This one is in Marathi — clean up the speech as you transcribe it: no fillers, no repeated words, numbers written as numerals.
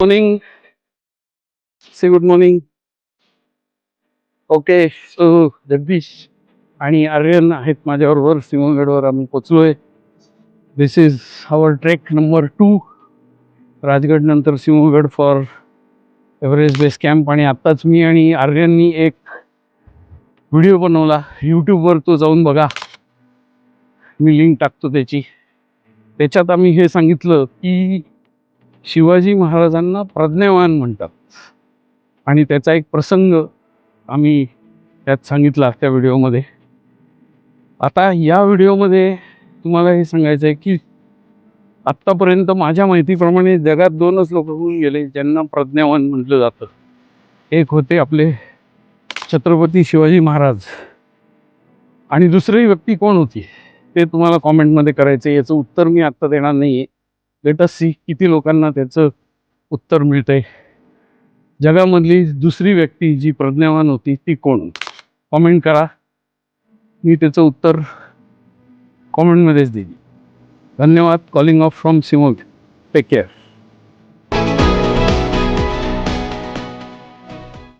Morning. Say good morning. Okay, so Jagdish आणि आर्यन आहेत माझ्याबरोबर. सिंहगडवर आम्ही पोचलोय. This is our trek number 2. Rajgad नंतर Sinhagad for Everest base camp. आणि आत्ताच मी आणि आर्यननी एक व्हिडिओ बनवला यूट्यूबवर, तो जाऊन बघा. मी लिंक टाकतो त्याची. त्याच्यात आम्ही हे सांगितलं की शिवाजी महाराजांना प्रज्ञावान म्हणतात आणि त्याचा एक प्रसंग आम्ही त्यात सांगितला त्या व्हिडिओमध्ये. आता या व्हिडिओमध्ये तुम्हाला हे सांगायचं आहे की आत्तापर्यंत माझ्या माहितीप्रमाणे जगात 2च लोक होऊन गेले ज्यांना प्रज्ञावान म्हटलं जातं. एक होते आपले छत्रपती शिवाजी महाराज, आणि दुसरी व्यक्ती कोण होती ते तुम्हाला कॉमेंटमध्ये करायचं. याचं उत्तर मी आत्ता देणार नाही आहे. लेट अस सी किती लोकांना त्याचं उत्तर मिळतंय. जगामधली दुसरी व्यक्ती जी प्रज्ञावान होती ती कोण? कॉमेंट करा, मी त्याचं उत्तर कॉमेंटमध्येच देईन. धन्यवाद. Calling off from Shimoga. Take care.